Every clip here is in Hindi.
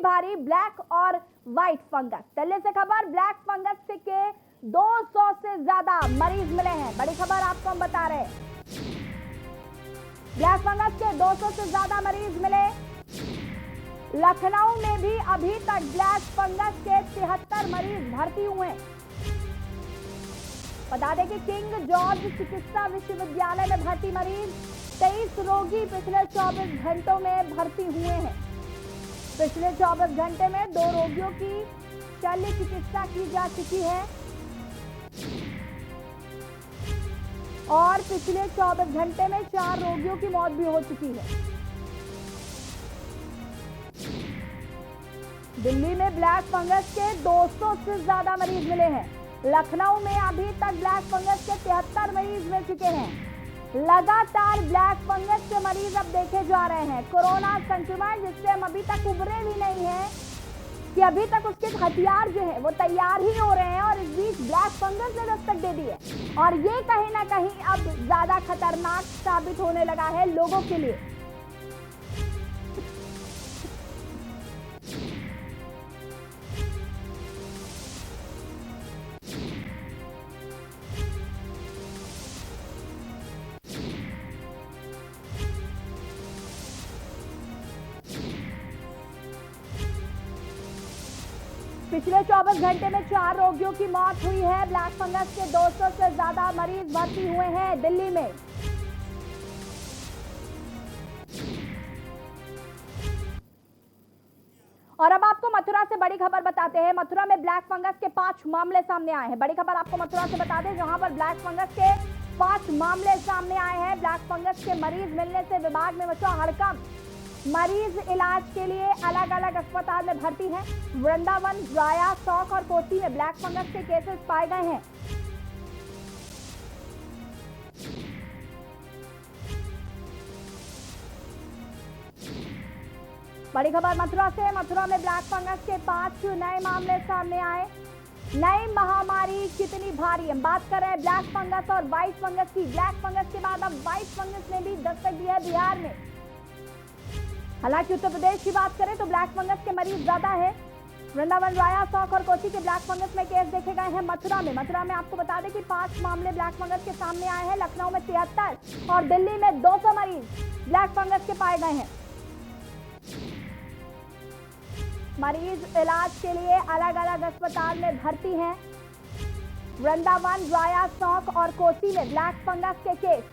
भारी ब्लैक और व्हाइट फंगस। दिल्ली से खबर, ब्लैक फंगस के 200 से ज्यादा मरीज मिले हैं। बड़ी खबर आपको हम बता रहे हैं, ब्लैक फंगस के 200 से ज्यादा मरीज मिले। लखनऊ में भी अभी तक ब्लैक फंगस के 73 मरीज भर्ती हुए हैं। बता दें कि किंग जॉर्ज चिकित्सा विश्वविद्यालय में भर्ती मरीज 23 रोगी पिछले 24 घंटों में भर्ती हुए हैं। पिछले 24 घंटे में 2 रोगियों की शल्य चिकित्सा की जा चुकी है और पिछले 24 घंटे में 4 रोगियों की मौत भी हो चुकी है। दिल्ली में ब्लैक फंगस के 200 से ज्यादा मरीज मिले हैं। लखनऊ में अभी तक ब्लैक फंगस के 73 मरीज मिल चुके हैं। लगातार ब्लैक फंगस के मरीज अब देखे जा रहे हैं। कोरोना संक्रमण जिससे हम अभी तक उबरे भी नहीं हैं कि अभी तक उसके हथियार जो है वो तैयार ही हो रहे हैं और इस बीच ब्लैक फंगस ने दस्तक दे दी है और ये कहीं ना कहीं अब ज्यादा खतरनाक साबित होने लगा है लोगों के लिए। पिछले 24 घंटे में 4 रोगियों की मौत हुई है। ब्लैक फंगस के 200 से ज्यादा मरीज भर्ती हुए हैं दिल्ली में। और अब आपको मथुरा से बड़ी खबर बताते हैं। मथुरा में ब्लैक फंगस के 5 मामले सामने आए हैं। बड़ी खबर आपको मथुरा से बता दें, जहां पर ब्लैक फंगस के 5 मामले सामने आए हैं। ब्लैक फंगस के मरीज मिलने से विभाग में मचा हड़कंप। मरीज इलाज के लिए अलग अलग अस्पताल में भर्ती हैं। वृंदावन, राया, सौख और कोसी में ब्लैक फंगस के केसेस पाए गए हैं। बड़ी खबर मथुरा से, मथुरा में ब्लैक फंगस के 5 नए मामले सामने आए। नई महामारी कितनी भारी, हम बात कर रहे हैं ब्लैक फंगस और व्हाइट फंगस की। ब्लैक फंगस के बाद अब व्हाइट फंगस ने भी दस्तक दी है बिहार में। हालांकि उत्तर प्रदेश की बात करें तो ब्लैक फंगस के मरीज ज्यादा है। वृंदावन, राया, सौख और कोसी के ब्लैक फंगस में केस देखे गए हैं। मथुरा में आपको बता दें कि 5 मामले ब्लैक फंगस के सामने आए हैं। लखनऊ में 73 और दिल्ली में 200 मरीज ब्लैक फंगस के पाए गए हैं। मरीज इलाज के लिए अलग अलग अस्पताल में भर्ती हैं। वृंदावन, राया, सौख और कोसी में ब्लैक फंगस के केस।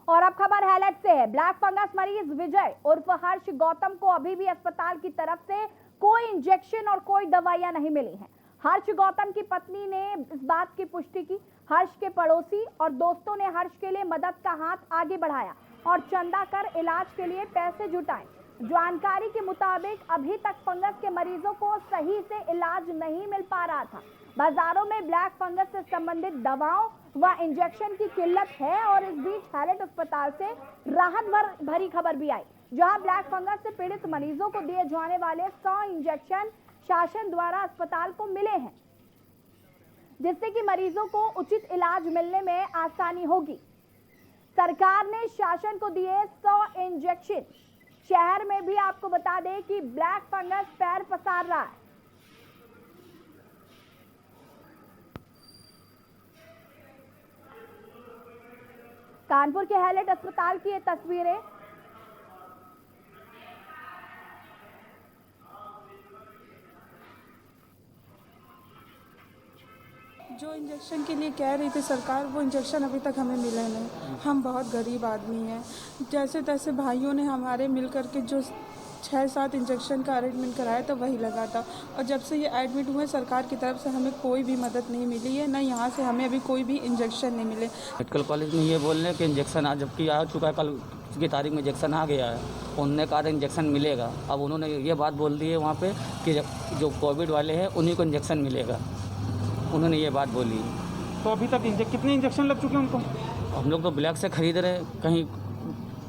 और अब खबर हैलट से है। ब्लैक फंगस मरीज विजय उर्फ हर्ष गौतम को अभी भी अस्पताल की तरफ से कोई इंजेक्शन और कोई दवाइयां नहीं मिली हैं। हर्ष गौतम की पत्नी ने इस बात की पुष्टि की। हर्ष के पड़ोसी और दोस्तों ने हर्ष के लिए मदद का हाथ आगे बढ़ाया और चंदा कर इलाज के लिए पैसे जुटाए। जानकारी के मुताबिक अभी तक फंगस के मरीजों को सही से इलाज नहीं मिल पा रहा था। बाजारों में ब्लैक फंगस से संबंधित दवाओं व इंजेक्शन की किल्लत है और इस बीच हैलट अस्पताल से राहत भरी खबर भी आई, जहां ब्लैक फंगस से पीड़ित मरीजों को दिए जाने वाले 100 इंजेक्शन शासन द्वारा अस्पताल को मिले हैं, जिससे कि मरीजों को उचित इलाज मिलने में आसानी होगी। सरकार ने शासन को दिए 100 इंजेक्शन। शहर में भी आपको बता दें कि ब्लैक फंगस पैर पसार रहा है। कानपुर के हैलट अस्पताल की ये तस्वीरें। जो इंजेक्शन के लिए कह रही थी सरकार, वो इंजेक्शन अभी तक हमें मिले नहीं। हम बहुत गरीब आदमी हैं। जैसे तैसे भाइयों ने हमारे मिलकर के जो 6-7 इंजेक्शन का अरेंजमेंट कराया था वही लगा था। और जब से ये एडमिट हुए सरकार की तरफ से हमें कोई भी मदद नहीं मिली है, न यहाँ से हमें अभी कोई भी इंजेक्शन नहीं मिले। मेडिकल कॉलेज में ये बोल रहे हैं कि इंजेक्शन आज जबकि आ चुका है, कल की तारीख में इंजेक्शन आ गया है। उन्होंने कहा था इंजेक्शन मिलेगा। अब उन्होंने ये बात बोल दी है वहाँ पे कि जो कोविड वाले हैं उन्हीं को इंजेक्शन मिलेगा। उन्होंने ये बात बोली है। तो अभी तक कितने इंजेक्शन लग चुके हैं उनको? हम लोग तो ब्लैक से खरीद रहे हैं, कहीं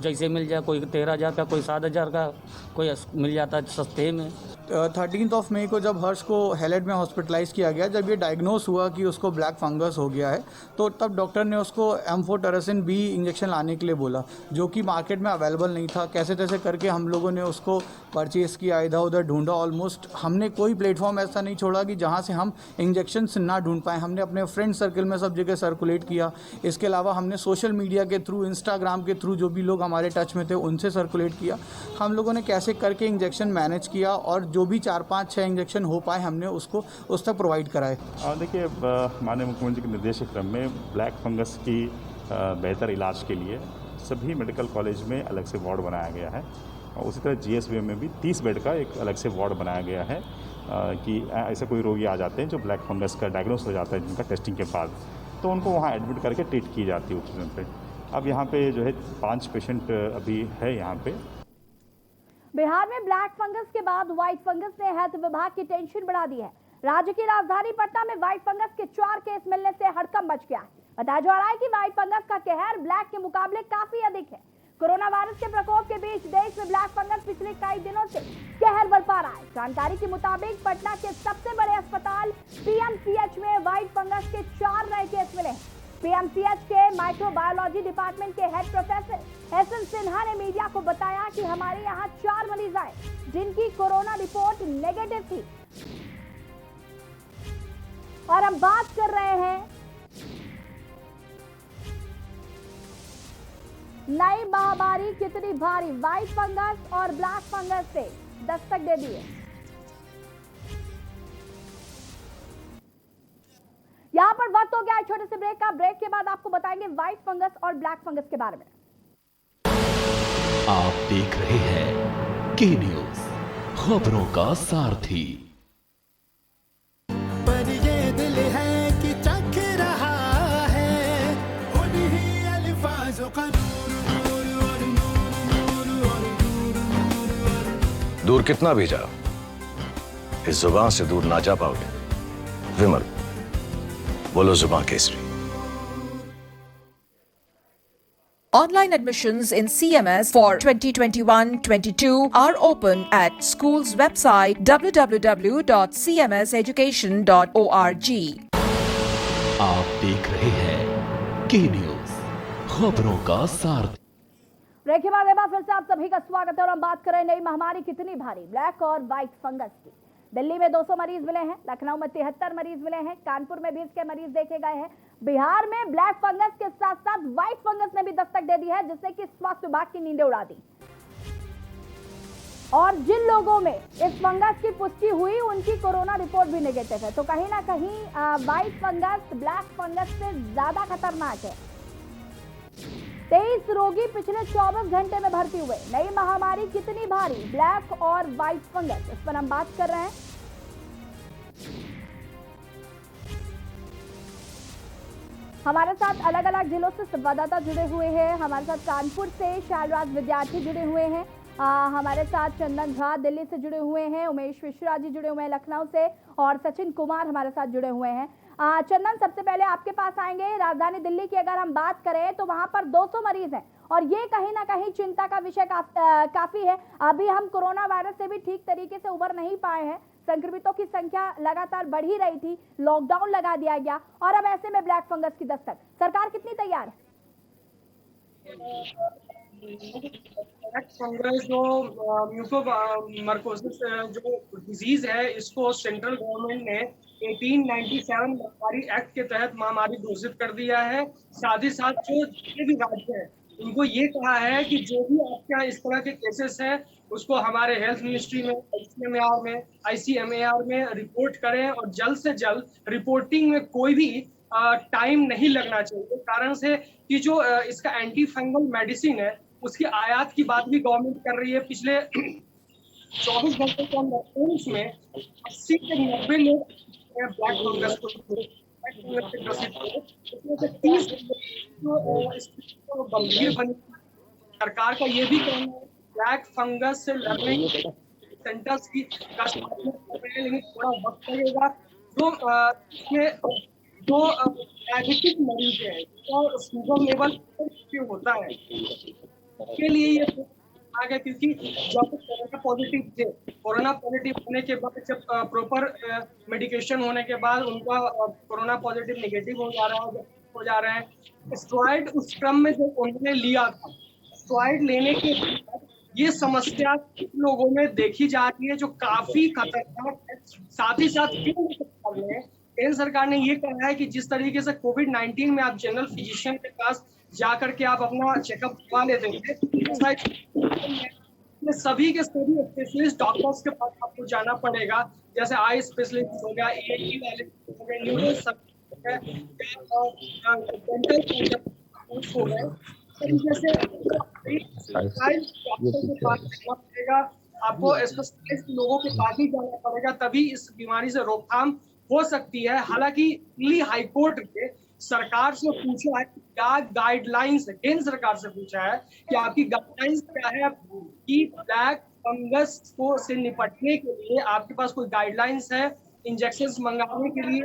जैसे मिल जाए, कोई 13,000 का, कोई 7,000 का, कोई मिल जाता है सस्ते में। 13 मई को जब हर्ष को हैलेट में हॉस्पिटलाइज किया गया, जब ये डायग्नोस हुआ कि उसको ब्लैक फंगस हो गया है, तो तब डॉक्टर ने उसको एम्फोटेरेसिन बी इंजेक्शन लाने के लिए बोला, जो कि मार्केट में अवेलेबल नहीं था। कैसे तैसे करके हम लोगों ने उसको परचेज़ किया, इधर उधर ढूंढा। ऑलमोस्ट हमने कोई प्लेटफॉर्म ऐसा नहीं छोड़ा कि जहाँ से हम इंजेक्शन ना ढूंढ पाए। हमने अपने फ्रेंड सर्कल में सब जगह सर्कुलेट किया। इसके अलावा हमने सोशल मीडिया के थ्रू, इंस्टाग्राम के थ्रू, जो भी लोग हमारे टच में थे उनसे सर्कुलेट किया। हम लोगों ने कैसे करके इंजेक्शन मैनेज किया और जो भी 4-5-6 इंजेक्शन हो पाए हमने उसको उस तक प्रोवाइड कराए। देखिए, माननीय मुख्यमंत्री के निर्देश के क्रम में ब्लैक फंगस की बेहतर इलाज के लिए सभी मेडिकल कॉलेज में अलग से वार्ड बनाया गया है। और उसी तरह GSBM में भी 30 बेड का एक अलग से वार्ड बनाया गया है कि ऐसे कोई रोगी आ जाते हैं जो ब्लैक फंगस का डायग्नोस हो जाता है जिनका टेस्टिंग के बाद, तो उनको वहाँ एडमिट करके ट्रीट की जाती है ऑक्सीजन पे। अब यहाँ पे जो है 5 पेशेंट अभी है यहाँ पे। बिहार में ब्लैक फंगस के बाद व्हाइट फंगस ने हेल्थ विभाग की टेंशन बढ़ा दी है। राज्य की राजधानी पटना में व्हाइट फंगस के 4 केस मिलने से हड़कंप मच गया है। बताया जा रहा है कि व्हाइट फंगस का कहर ब्लैक के मुकाबले काफी अधिक है। कोरोना वायरस के प्रकोप के बीच देश में ब्लैक फंगस पिछले कई दिनों से कहर बरपा रहा है। जानकारी के मुताबिक पटना के सबसे बड़े अस्पताल PMCH में व्हाइट फंगस के 4 नए केस मिले हैं। PMCH के माइक्रोबायोलॉजी डिपार्टमेंट के हेड प्रोफेसर SN सिन्हा ने मीडिया को बताया कि हमारे यहाँ 4 मरीज आए जिनकी कोरोना रिपोर्ट नेगेटिव थी, और हम बात कर रहे हैं नई महामारी कितनी भारी व्हाइट फंगस और ब्लैक फंगस से दस्तक दे दी है। यहां पर वक्त हो गया है छोटे से ब्रेक का। ब्रेक के बाद आपको बताएंगे व्हाइट फंगस और ब्लैक फंगस के बारे में। आप देख रहे हैं के न्यूज, खबरों का सारथी। पर ये दिल है कि चख रहा है उन्हीं अल्फाजों का दूर कितना भी जाओ, इस जुबान से दूर ना जा पाओगे। विमल, बोलो जुबान Kesari. Online admissions in CMS for 2021-22 are open at school's website www.cmseducation.org. आप देख रहे हैं के न्यूज, खबरों का सारथी। ब्रेक के बाद एक बार फिर से आप सभी का स्वागत है और हम बात कर रहे हैं नई महामारी कितनी भारी ब्लैक और व्हाइट फंगस की। दिल्ली में 200 मरीज मिले हैं, लखनऊ में 73 मरीज मिले हैं, कानपुर में भी इसके मरीज देखे गए हैं। बिहार में ब्लैक फंगस के साथ साथ व्हाइट फंगस ने भी दस्तक दे दी है, जिससे कि स्वास्थ्य विभाग की नींदें उड़ा दी। और जिन लोगों में इस फंगस की पुष्टि हुई उनकी कोरोना रिपोर्ट भी नेगेटिव है। तो कहीं ना कहीं व्हाइट फंगस ब्लैक फंगस से ज्यादा खतरनाक है। 23 रोगी पिछले 24 घंटे में भर्ती हुए। नई महामारी कितनी भारी ब्लैक और व्हाइट फंगस, इस पर हम बात कर रहे हैं। हमारे साथ अलग अलग जिलों से संवाददाता जुड़े हुए हैं। हमारे साथ कानपुर से शैलराज विद्यार्थी जुड़े हुए हैं, हमारे साथ चंदन झा दिल्ली से जुड़े हुए हैं, उमेश मिश्रा जी जुड़े हुए हैं लखनऊ से, और सचिन कुमार हमारे साथ जुड़े हुए हैं। चंदन, सबसे पहले आपके पास आएंगे। राजधानी दिल्ली की अगर हम बात करें तो वहां पर 200 मरीज हैं और ये कहीं ना कहीं चिंता का विषय काफी है। अभी हम कोरोना वायरस से भी ठीक तरीके से उबर नहीं पाए हैं। संक्रमितों की संख्या लगातार बढ़ ही रही थी, लॉकडाउन लगा दिया गया और अब ऐसे में ब्लैक फंगस की दस्तक। सरकार कितनी तैयार है? ब्लैक फंगस जो म्यूकोमर्कोसिस जो डिजीज है, इसको सेंट्रल गवर्नमेंट ने 1897 महामारी एक्ट के तहत महामारी घोषित कर दिया है। साथ ही साथ जो जितने भी राज्य हैं उनको ये कहा है कि जो भी आपके यहाँ इस तरह के केसेस हैं उसको हमारे हेल्थ मिनिस्ट्री में, ICMAR में रिपोर्ट करें और जल्द से जल्द रिपोर्टिंग में कोई भी टाइम नहीं लगना चाहिए। कारण से कि जो इसका एंटी फंगल मेडिसिन है उसकी आयात की बात भी गवर्नमेंट कर रही है। पिछले 24 घंटे के अंदर में 80 से 90 लोग ब्लैक फंगस को 30 गंभीर बनी। सरकार का ये भी कहना है ब्लैक फंगस से लड़ने सेंटर्स की लेकिन थोड़ा वक्त लगेगा। जो डायबिटिक मरीज है तो शुगर लेवल होता है के लिए ये आ गया, क्योंकि जब कोरोना पॉजिटिव होने के बाद जब प्रॉपर मेडिकेशन होने के बाद उनका कोरोना पॉजिटिव नेगेटिव हो जा रहे हैं। स्टेरॉइड उस क्रम में जब उन्होंने लिया था, स्टेरॉइड लेने के बाद ये समस्या लोगों में देखी जा रही है जो काफी खतरनाक है। साथ ही साथ केंद्र सरकार ने ये कहा है कि जिस तरीके से कोविड-19 में आप जनरल फिजिशियन के पास जाकर के आप अपना चेकअप करवा लेते थे, सभी के सभी स्पेशलिस्ट डॉक्टर्स के पास आपको जाना पड़ेगा, जैसे आई स्पेशलिस्ट हो गया, ENT वाले हो गए, न्यूरो हो गए, जैसे आपको स्पेशलिस्ट लोगों के पास ही जाना पड़ेगा, तभी इस बीमारी से रोकथाम हो सकती है। हालांकि दिल्ली हाईकोर्ट ने सरकार से पूछा है क्या गाइडलाइंस है, केंद्र सरकार से पूछा है कि आपकी गाइडलाइंस क्या है कि ब्लैक फंगस को से निपटने के लिए आपके पास कोई गाइडलाइंस है इंजेक्शन मंगाने के लिए।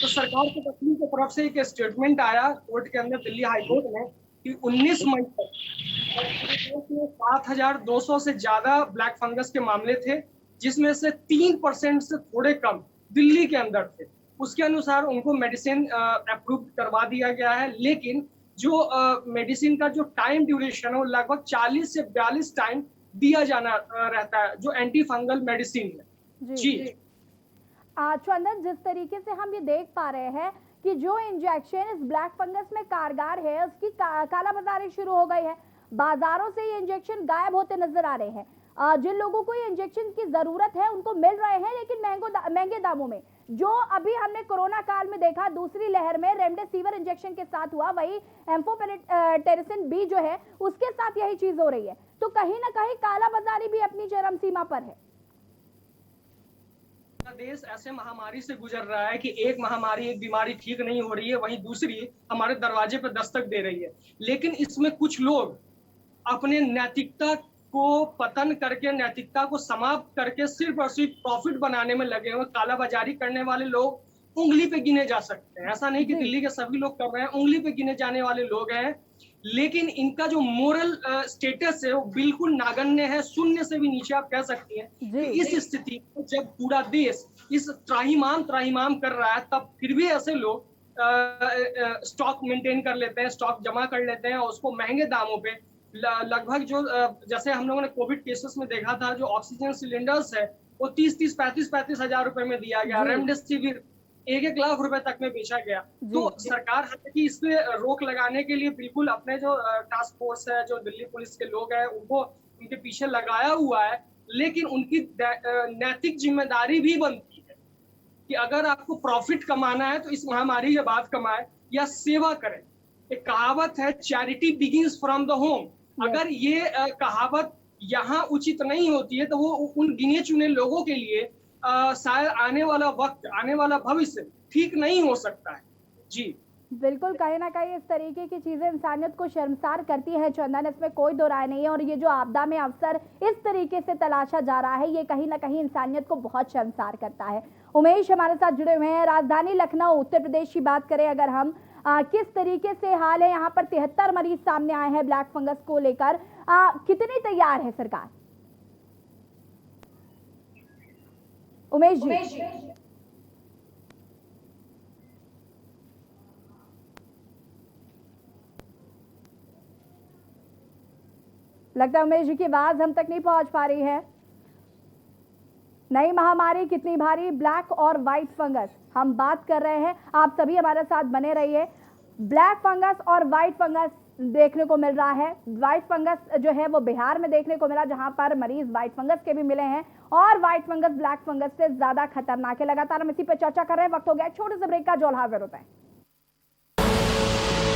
तो सरकार के वकील की तरफ से एक स्टेटमेंट आया कोर्ट के अंदर दिल्ली हाईकोर्ट में कि 19 मई तक 7,200 से ज्यादा ब्लैक फंगस के मामले थे, जिसमें से 3% से थोड़े कम दिल्ली के अंदर थे। उसके अनुसार उनको मेडिसिन अप्रूव करवा दिया गया है, लेकिन जो मेडिसिन का जो टाइम ड्यूरेशन है वो लगभग 40 से 42 टाइम दिया जाना रहता है, जो एंटी फंगल मेडिसिन है। जी चंदन, जिस तरीके से हम ये देख पा रहे हैं कि जो इंजेक्शन इस ब्लैक फंगस में कारगर है उसकी कालाबाजारी शुरू हो गई है, बाजारों से ये इंजेक्शन गायब होते नजर आ रहे हैं। जिन लोगों को ये इंजेक्शन की जरूरत है उनको मिल रहे हैं, लेकिन महंगे दामों में। जो अभी हमने कोरोना काल में देखा, दूसरी लहर में रेमडेसिविर इंजेक्शन के साथ हुआ, वही एम्फोटेरिसिन बी जो है उसके साथ यही चीज हो रही है। तो कहीं ना कहीं कालाबाजारी भी अपनी चरम सीमा पर है। देश ऐसे महामारी से गुजर रहा है कि एक महामारी, एक बीमारी ठीक नहीं हो रही है, वहीं दूसरी हमारे दरवाजे पर दस्तक दे रही है। लेकिन इसमें कुछ लोग अपने नैतिकता को पतन करके, नैतिकता को समाप्त करके सिर्फ और सिर्फ प्रॉफिट बनाने में लगे हुए कालाबाजारी करने वाले लोग उंगली पे गिने जा सकते हैं। ऐसा नहीं कि दिल्ली के सभी लोग कर रहे हैं, उंगली पे गिने जाने वाले लोग हैं, लेकिन इनका जो मोरल स्टेटस है वो बिल्कुल नागण्य है, शून्य से भी नीचे आप कह सकती हैं। इस स्थिति में जब पूरा देश इस त्राहिमाम कर रहा है, तब फिर भी ऐसे लोग स्टॉक मेंटेन कर लेते हैं, स्टॉक जमा कर लेते हैं और उसको महंगे दामों पे लगभग जो जैसे हम लोगों ने कोविड केसेस में देखा था, जो ऑक्सीजन सिलेंडर्स है वो 30-30, 35-35 हजार रुपए में दिया गया, रेमडेसिविर 1-1 लाख रुपए तक में बेचा गया। तो सरकार हालांकि इस पे रोक लगाने के लिए बिल्कुल अपने जो टास्क फोर्स है, जो दिल्ली पुलिस के लोग हैं, उनको उनके पीछे लगाया हुआ है, लेकिन उनकी नैतिक जिम्मेदारी भी बनती है कि अगर आपको प्रॉफिट कमाना है तो इस महामारी के बाद कमाए या सेवा करें। एक कहावत है, charity begins from the home. अगर ये कहावत यहाँ उचित नहीं होती है तो वो उन गिने चुने लोगों के लिए शायद आने वाला वक्त, आने वाला भविष्य ठीक नहीं हो सकता है। जी बिल्कुल, कहीं ना कहीं इस तरीके की चीजें इंसानियत को शर्मसार करती है चंदन, इसमें कोई दो राय नहीं है। और ये जो आपदा में अवसर इस तरीके से तलाशा जा रहा है, ये कहीं ना कहीं इंसानियत को बहुत शर्मसार करता है। उमेश हमारे साथ जुड़े हुए हैं। राजधानी लखनऊ उत्तर प्रदेश की बात करें अगर हम, किस तरीके से हाल है यहाँ पर? 73 मरीज सामने आए हैं ब्लैक फंगस को लेकर, कितनी तैयार है सरकार? उमेश जी। लगता है उमेश जी की आवाज हम तक नहीं पहुंच पा रही है। नई महामारी कितनी भारी, ब्लैक और व्हाइट फंगस हम बात कर रहे हैं, आप सभी हमारे साथ बने रहिए। ब्लैक फंगस और व्हाइट फंगस देखने को मिल रहा है। व्हाइट फंगस जो है वो बिहार में देखने को मिला, जहां पर मरीज व्हाइट फंगस के भी मिले हैं, और व्हाइट फंगस ब्लैक फंगस से ज्यादा खतरनाक है। लगातार हम इसी पर चर्चा कर रहे हैं। वक्त हो गया छोटे से ब्रेक का, जो हाजिर होता है।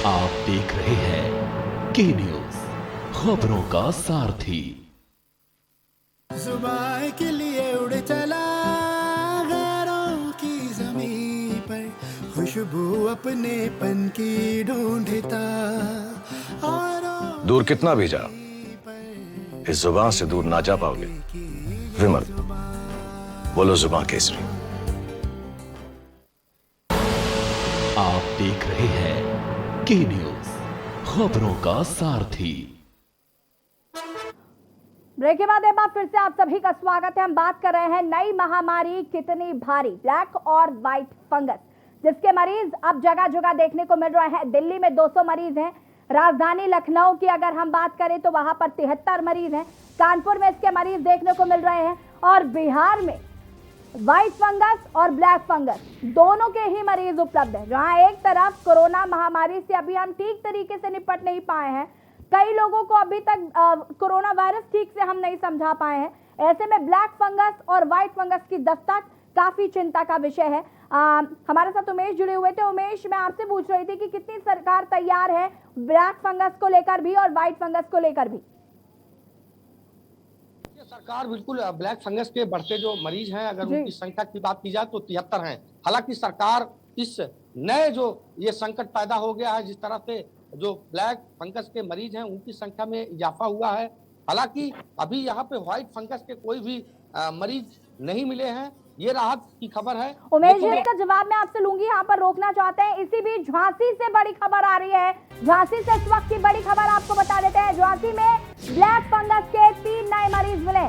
आप देख रहे हैं के न्यूज, खबरों का सारथी। जुबान के लिए उड़ चला गैरों की जमीन पर, खुशबू अपने पन की ढूंढता। दूर कितना भी जा, इस जुबान से दूर ना जा पाओगे। विमल, बोलो जुबान केसरी। आप देख रहे हैं के न्यूज, खबरों का सारथी। ब्रेक के बाद एक बार फिर से आप सभी का स्वागत है। हम बात कर रहे हैं नई महामारी कितनी भारी, ब्लैक और व्हाइट फंगस, जिसके मरीज अब जगह जगह देखने को मिल रहे हैं। दिल्ली में 200 मरीज हैं, राजधानी लखनऊ की अगर हम बात करें तो वहां पर 73 मरीज हैं, कानपुर में इसके मरीज देखने को मिल रहे हैं, और बिहार में व्हाइट फंगस और ब्लैक फंगस दोनों के ही मरीज उपलब्ध हैं। जहां एक तरफ कोरोना महामारी से अभी हम ठीक तरीके से निपट नहीं पाए हैं, कई लोगों को अभी तक कोरोना वायरस ठीक से हम नहीं समझा पाए हैं, ऐसे में ब्लैक फंगस और व्हाइट फंगस की दस्तक काफी चिंता का विषय है। हमारे साथ उमेश जुड़े हुए थे। उमेश, मैं आपसे पूछ रही थी कि कितनी सरकार तैयार है ब्लैक फंगस को लेकर भी और व्हाइट फंगस को लेकर भी? सरकार बिल्कुल ब्लैक फंगस के बढ़ते जो मरीज हैं, अगर उनकी संख्या की बात की जाए तो 73 हैं। हालांकि सरकार इस नए जो ये संकट पैदा हो गया है, जिस तरह से जो ब्लैक फंगस के मरीज हैं उनकी संख्या में इजाफा हुआ है, हालांकि अभी यहाँ पे व्हाइट फंगस के कोई भी मरीज नहीं मिले हैं, ये राहत की खबर है। उमेश जी, इसका जवाब मैं आपसे लूंगी, यहाँ पर रोकना चाहते हैं। इसी बीच झांसी से बड़ी खबर आ रही है। झांसी से इस वक्त की बड़ी खबर आपको बता देते हैं। झांसी में ब्लैक फंगस के 3 नए मरीज मिले।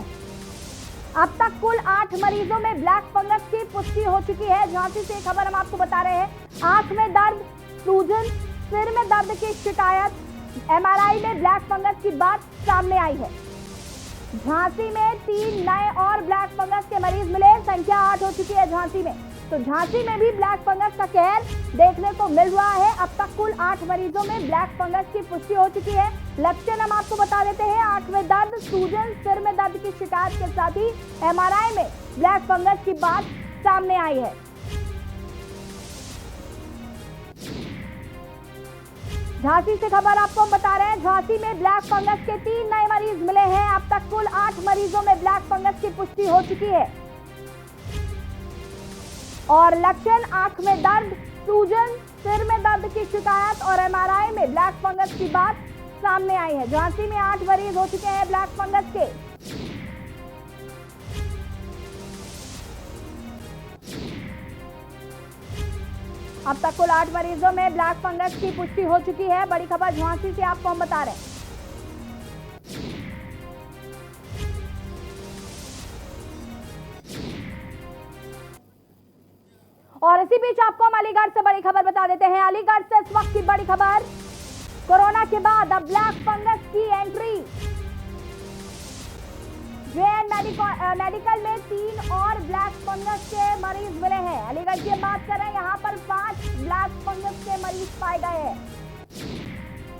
अब तक कुल 8 मरीजों में ब्लैक फंगस की पुष्टि हो चुकी है। झांसी से खबर हम आपको बता रहे हैं। आंख में दर्द, सूजन, सिर में दर्द की शिकायत, MRI में ब्लैक फंगस की बात सामने आई है। झांसी में 3 नए और ब्लैक फंगस के मरीज मिले, संख्या 8 हो चुकी है झांसी में। तो झांसी में भी ब्लैक फंगस का कहर देखने को मिल रहा है। अब तक कुल 8 मरीजों में ब्लैक फंगस की पुष्टि हो चुकी है। लक्षण हम आपको बता देते हैं। आंख में दर्द, सूजन, सिर में दर्द की शिकायत के साथ ही MRI में ब्लैक फंगस की बात सामने आई है। झांसी से खबर आपको हम बता रहे हैं। झांसी में ब्लैक फंगस के 3 नए मरीज मिले हैं। अब तक कुल 8 मरीजों में ब्लैक फंगस की पुष्टि हो चुकी है। और लक्षण आंख में दर्द, सूजन, सिर में दर्द की शिकायत और MRI में ब्लैक फंगस की बात सामने आई है। झांसी में 8 मरीज हो चुके हैं ब्लैक फंगस के। अब तक कुल 8 मरीजों में ब्लैक फंगस की पुष्टि हो चुकी है। बड़ी खबर झांसी से आपको हम बता रहे हैं। और इसी बीच आपको हम अलीगढ़ से बड़ी खबर बता देते हैं। अलीगढ़ से इस वक्त की बड़ी खबर, कोरोना के बाद अब ब्लैक फंगस की एंट्री। JN मेडिकल में 3 और ब्लैक फंगस के मरीज मिले हैं। अलीगढ़ की बात कर रहे हैं, यहाँ पर 5 ब्लैक फंगस के मरीज पाए गए हैं।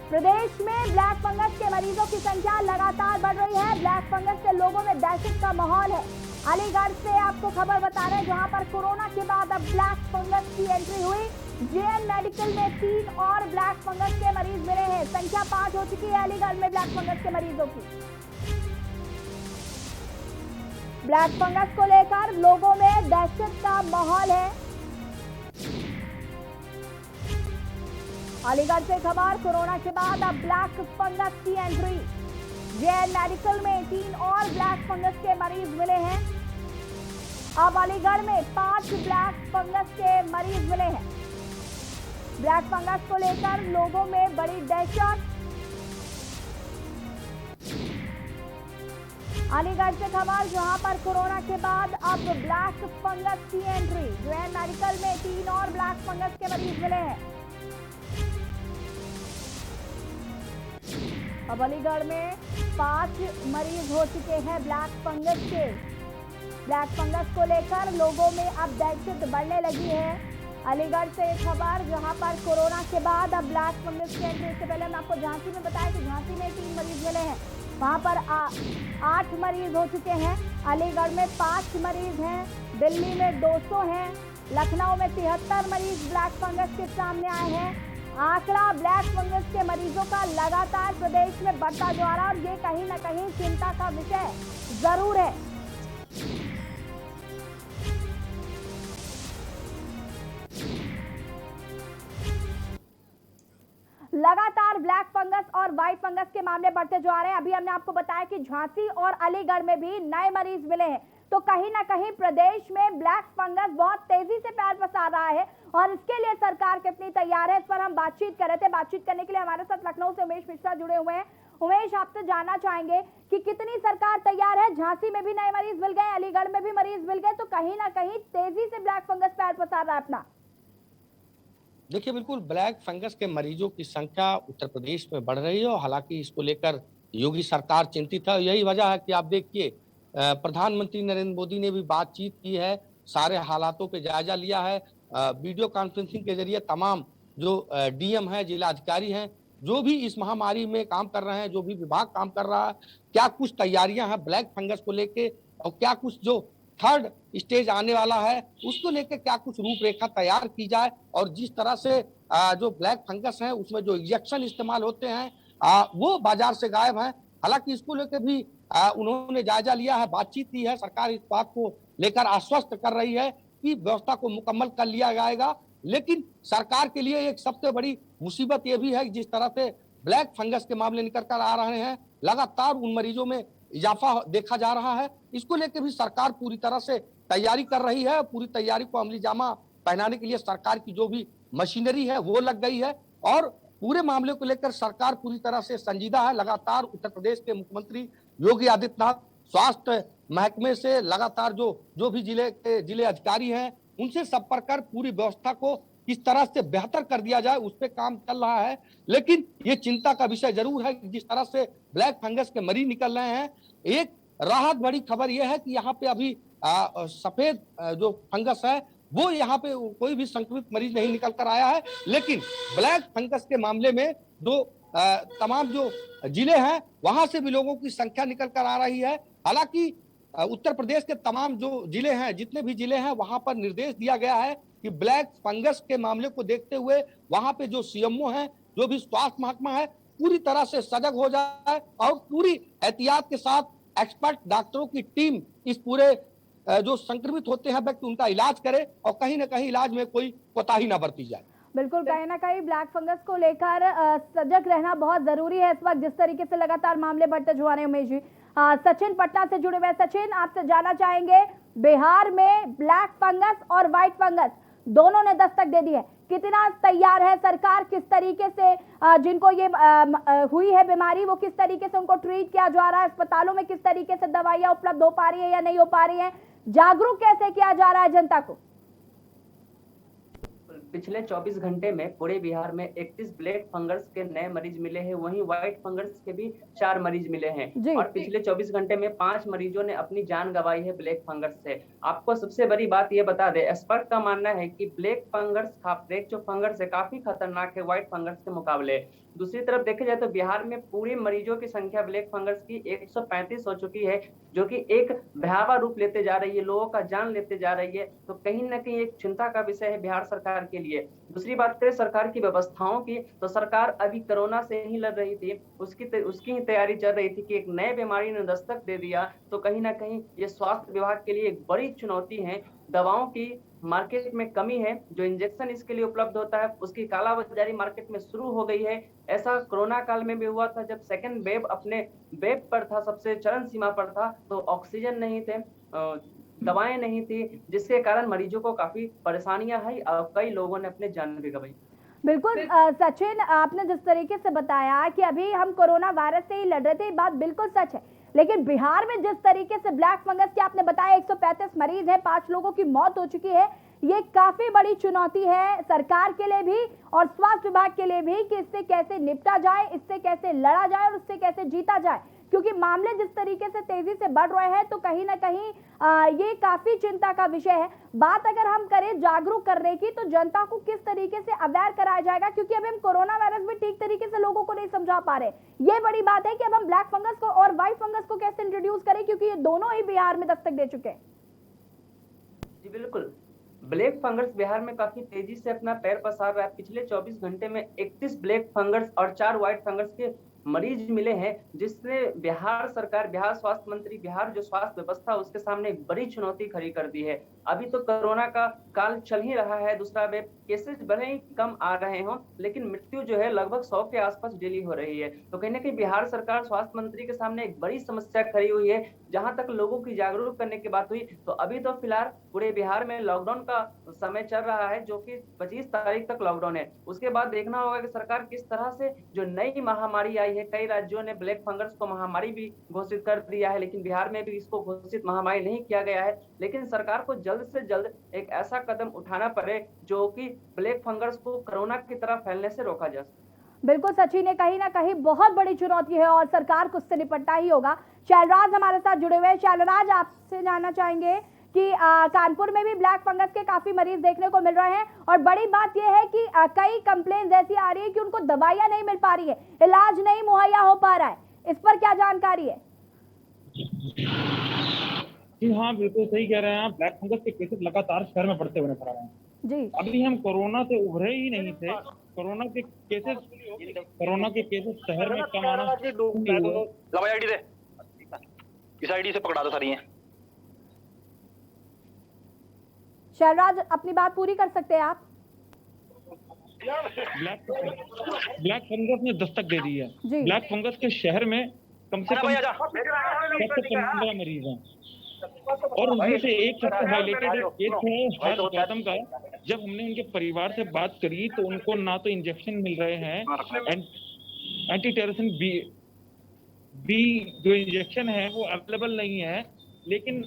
प्रदेश में ब्लैक फंगस के मरीजों की संख्या लगातार बढ़ रही है। ब्लैक फंगस से लोगों में दहशत का माहौल है। अलीगढ़ से आपको खबर बता रहे हैं, जहां पर कोरोना के बाद अब ब्लैक फंगस की एंट्री हुई। JN मेडिकल में 3 और ब्लैक फंगस के मरीज मिले हैं। संख्या 5 हो चुकी है अलीगढ़ में ब्लैक फंगस के मरीजों की। ब्लैक फंगस को लेकर लोगों में दहशत का माहौल है। अलीगढ़ से खबर, कोरोना के बाद अब ब्लैक फंगस की एंट्री। JN मेडिकल में 3 और ब्लैक फंगस के मरीज मिले हैं। अब अलीगढ़ में 5 ब्लैक फंगस के मरीज मिले हैं। ब्लैक फंगस को लेकर लोगों में बड़ी दहशत। अलीगढ़ से खबर, जहां पर कोरोना के बाद अब ब्लैक फंगस की एंट्री। JN मेडिकल में 3 और ब्लैक फंगस के मरीज मिले हैं। अब अलीगढ़ में 5 मरीज हो चुके हैं ब्लैक फंगस के। ब्लैक फंगस को लेकर लोगों में अब दहशत बढ़ने लगी है। अलीगढ़ से खबर, जहां पर कोरोना के बाद अब ब्लैक फंगस की एंट्री। इससे पहले हमने आपको झांसी में बताया कि झांसी में 3 मरीज मिले हैं, वहां पर 8 मरीज हो चुके हैं। अलीगढ़ में 5 मरीज हैं, दिल्ली में 200 हैं, लखनऊ में 73 मरीज ब्लैक फंगस के सामने आए हैं। आंकड़ा ब्लैक फंगस के मरीजों का लगातार प्रदेश में बढ़ता जा रहा है और ये कहीं ना कहीं चिंता का विषय जरूर है। लगातार ब्लैक फंगस और व्हाइट फंगस के मामले बढ़ते जा रहे हैं। अभी हमने आपको बताया कि झांसी और अलीगढ़ में भी नए मरीज मिले हैं। तो कहीं ना कहीं प्रदेश में ब्लैक फंगस बहुत तेजी से पैर पसार रहा है और इसके लिए सरकार कितनी तैयार है, इस पर हम बातचीत कर रहे थे। बातचीत करने के लिए हमारे साथ लखनऊ से उमेश मिश्रा जुड़े हुए हैं। उमेश, आपसे जानना चाहेंगे कि कितनी सरकार तैयार है? झांसी में भी नए मरीज मिल गए, अलीगढ़ में भी मरीज मिल गए, तो कहीं ना कहीं तेजी से ब्लैक फंगस पैर पसार रहा है अपना। देखिए, बिल्कुल ब्लैक फंगस के मरीजों की संख्या उत्तर प्रदेश में बढ़ रही है और हालांकि इसको लेकर योगी सरकार चिंतित है। यही वजह है कि आप देखिए, प्रधानमंत्री नरेंद्र मोदी ने भी बातचीत की है, सारे हालातों पे जायजा लिया है। वीडियो कॉन्फ्रेंसिंग के जरिए तमाम जो डीएम है, जिला अधिकारी हैं, जो भी इस महामारी में काम कर रहे हैं, जो भी विभाग काम कर रहा है, क्या कुछ तैयारियां हैं ब्लैक फंगस को लेके और क्या कुछ जो थर्ड स्टेज आने वाला है उसको लेकर क्या कुछ रूपरेखा तैयार की जाए। और जिस तरह से जो ब्लैक फंगस है उसमें जो इंजेक्शन इस्तेमाल होते हैं वो बाजार से गायब है। हालांकि इसको लेकर भी उन्होंने जायजा लिया है, बातचीत की है। सरकार इस बात को लेकर आश्वस्त कर रही है कि व्यवस्था को मुकम्मल कर लिया जाएगा। लेकिन सरकार के लिए एक सबसे बड़ी मुसीबत ये भी है कि जिस तरह से ब्लैक फंगस के मामले निकल कर आ रहे हैं, लगातार उन मरीजों में इजाफा देखा जा रहा है। इसको लेकर भी सरकार पूरी तरह से तैयारी कर रही है। पूरी तैयारी को अमली जामा पहनाने के लिए सरकार की जो भी मशीनरी है वो लग गई है और पूरे मामले को लेकर सरकार पूरी तरह से संजीदा है। लगातार उत्तर प्रदेश के मुख्यमंत्री योगी आदित्यनाथ स्वास्थ्य महकमे से लगातार जो भी जिले अधिकारी हैं उनसे संपर्क कर पूरी व्यवस्था को किस तरह से बेहतर कर दिया जाए उस पर काम चल रहा है। लेकिन ये चिंता का विषय जरूर है कि जिस तरह से ब्लैक फंगस के मरीज निकल रहे हैं, एक राहत बड़ी खबर यह है कि यहाँ पे अभी सफेद जो फंगस है वो यहाँ पे कोई भी संक्रमित मरीज नहीं निकल कर आया है। लेकिन ब्लैक फंगस के मामले में जो तमाम जो जिले हैं वहां से भी लोगों की संख्या निकल कर आ रही है। हालांकि उत्तर प्रदेश के तमाम जो जिले हैं, जितने भी जिले हैं, वहां पर निर्देश दिया गया है कि ब्लैक फंगस के मामले को देखते हुए वहां पे जो सीएमओ हैं, जो भी स्वास्थ्य महकमा है, पूरी तरह से सजग हो जाए और पूरी एहतियात के साथ एक्सपर्ट डॉक्टरों की टीम इस पूरे जो संक्रमित होते हैं व्यक्ति उनका इलाज करे और कहीं ना कहीं इलाज में कोई कोताही ना बरती जाए। बिल्कुल, कहीं ना कहीं ब्लैक फंगस को लेकर सजग रहना बहुत जरूरी है इस वक्त, जिस तरीके से लगातार मामले बढ़ते जा रहे हैं। उमेश जी, सचिन पटना से जुड़े हुए। सचिन, आपसे जानना चाहेंगे, बिहार में ब्लैक फंगस और व्हाइट फंगस दोनों ने दस्तक दे दी है, कितना तैयार है सरकार? किस तरीके से जिनको ये हुई है बीमारी वो किस तरीके से उनको ट्रीट किया जा रहा है? अस्पतालों में किस तरीके से दवाइयां उपलब्ध हो पा रही है या नहीं हो पा रही है? जागरूक कैसे किया जा रहा है जनता को? पिछले 24 घंटे में पूरे बिहार में 31 ब्लैक फंगस के नए मरीज मिले हैं, वहीं व्हाइट फंगस के भी 4 मरीज मिले हैं और पिछले 24 घंटे में 5 मरीजों ने अपनी जान गंवाई है ब्लैक फंगस से। आपको सबसे बड़ी बात ये बता दें, एक्सपर्ट का मानना है कि ब्लैक जो फंगस है काफी खतरनाक है व्हाइट फंगस के मुकाबले। दूसरी तरफ देखे जाए तो बिहार में पूरे मरीजों की संख्या ब्लैक फंगस की 135 हो चुकी है, जो कि एक भयावह रूप लेते जा रही है, लोगों का जान लेते जा रही है। तो कहीं ना कहीं एक चिंता का विषय है बिहार सरकार के लिए। दूसरी बात करें सरकार की व्यवस्थाओं की, तो सरकार अभी कोरोना से ही लड़ रही थी, उसकी ही तैयारी चल रही थी कि एक नए बीमारी ने दस्तक दे दिया। तो कहीं ना कहीं ये स्वास्थ्य विभाग के लिए एक बड़ी चुनौती है। दवाओं की मार्केट में कमी है, जो इंजेक्शन इसके लिए उपलब्ध होता है उसकी कालाबाजारी मार्केट में शुरू हो गई है। ऐसा कोरोना काल में भी हुआ था जब सेकेंड वेव अपने वेव पर था, सबसे चरम सीमा पर था, तो ऑक्सीजन नहीं थे, दवाएं नहीं थी, जिसके कारण मरीजों को काफी परेशानियां आई और कई लोगों ने अपने जान भी गंवाई। बिल्कुल सचिन, आपने जिस तरीके से बताया कि अभी हम कोरोना वायरस से ही लड़ रहे थे, ये बात बिल्कुल सच है, लेकिन बिहार में जिस तरीके से ब्लैक फंगस के आपने बताया 135 मरीज हैं, 5 लोगों की मौत हो चुकी है, ये काफी बड़ी चुनौती है सरकार के लिए भी और स्वास्थ्य विभाग के लिए भी कि इससे कैसे निपटा जाए, इससे कैसे लड़ा जाए और उससे कैसे जीता जाए, क्योंकि मामले जिस तरीके से तेजी से बढ़ रहे हैं तो कहीं ना कहीं ये काफी चिंता का विषय है। बात अगर हम करें जागरूक करने की, तो जनता को किस तरीके से अवेयर कराया जाएगा, क्योंकि अभी हम कोरोना वायरस भी ठीक तरीके से लोगों को नहीं समझा पा रहे। ये बड़ी बात है कि अब हम ब्लैक फंगस को और व्हाइट फंगस को कैसे इंट्रोड्यूस करें, क्योंकि ये दोनों ही बिहार में दस्तक दे चुके हैं। जी बिल्कुल, ब्लैक फंगस बिहार में काफी तेजी से अपना पैर पसार रहा है। पिछले 24 घंटे में 31 ब्लैक फंगस और 4 व्हाइट फंगस के मरीज मिले हैं, जिसने बिहार सरकार, बिहार स्वास्थ्य मंत्री, बिहार जो स्वास्थ्य व्यवस्था उसके सामने एक बड़ी चुनौती खड़ी कर दी है। अभी तो कोरोना का काल चल ही रहा है, दूसरा वेव, केसेस भले ही कम आ रहे हों, लेकिन मृत्यु जो है लगभग 100 के आसपास डेली हो रही है। तो कहीं ना कहीं बिहार सरकार स्वास्थ्य मंत्री के सामने एक बड़ी समस्या खड़ी हुई है। जहां तक लोगों की जागरूक करने की बात हुई, तो अभी तो फिलहाल पूरे बिहार में लॉकडाउन का समय चल रहा है, जो कि 25 तारीख तक लॉकडाउन है। उसके बाद देखना होगा कि सरकार किस तरह से जो नई महामारी आई है, कई राज्यों ने ब्लैक फंगस को महामारी भी घोषित कर दिया है, लेकिन बिहार में भी इसको घोषित महामारी नहीं किया गया है। लेकिन सरकार को जल्द से जल्द एक ऐसा कदम उठाना पड़े जो कि ब्लैक फंगस को कोरोना की तरह फैलने से रोका जा सके। बिल्कुल सचिन, ने कहीं ना कहीं बहुत बड़ी चुनौती है और सरकार को उससे निपटना ही होगा। शैलराज हमारे साथ जुड़े हुए हैं। शैलराज, आपसे जानना चाहेंगे कि कानपुर में भी ब्लैक फंगस के काफी मरीज देखने को मिल रहे हैं और बड़ी बात यह है कि कई कंप्लेंट ऐसी आ रही है कि उनको दवाइयां नहीं मिल पा रही है, इलाज नहीं मुहैया हो पा रहा है, इस पर क्या जानकारी है? जी हाँ, बिल्कुल सही कह रहे हैं आप। ब्लैक फंगस के केसेस लगातार शहर में बढ़ते हुए नजर आ रहे हैं जी। अभी हम कोरोना से उभरे ही नहीं थे। कोरोना के केसेस शहर में कम आना आईडी दे, इस आईडी से पकड़ा दो सारी हैं। शैलराज, अपनी बात पूरी कर सकते हैं आप? ब्लैक फंगस ने दस्तक दे दी है। ब्लैक फंगस के शहर में कम से कम 15 मरीज हैं और उनमें से एक सबसे हाईलाइटेड केस है हर्ष गौतम का। जब हमने उनके परिवार से बात करी तो उनको ना तो इंजेक्शन मिल रहे हैं, एंटी टेररिज्म बी जो इंजेक्शन है वो अवेलेबल नहीं है। लेकिन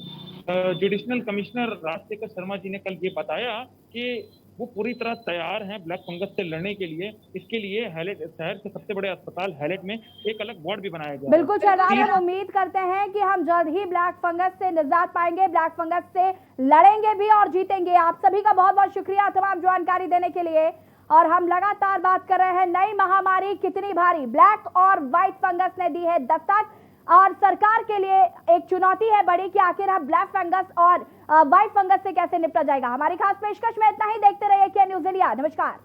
जुडिशनल कमिश्नर राजशेखर शर्मा जी ने कल ये बताया कि वो पूरी तरह तैयार हैं ब्लैक फंगस से लड़ने के लिए। इसके लिए हैलेट शहर के सबसे बड़े अस्पताल हैलेट में एक अलग वार्ड भी बनाया गया। बिल्कुल शैलराज, हम उम्मीद करते हैं कि हम जल्द ही ब्लैक फंगस से निजात पाएंगे, ब्लैक फंगस से लड़ेंगे भी और जीतेंगे। आप सभी का बहुत बहुत शुक्रिया तमाम जानकारी देने के लिए। और हम लगातार बात कर रहे हैं नई महामारी कितनी भारी, ब्लैक और व्हाइट फंगस ने दी है दस्तक और सरकार के लिए एक चुनौती है बड़ी कि आखिर हम ब्लैक फंगस और व्हाइट फंगस से कैसे निपटा जाएगा। हमारी खास पेशकश में इतना ही। देखते रहिए के न्यूज़ इंडिया। नमस्कार।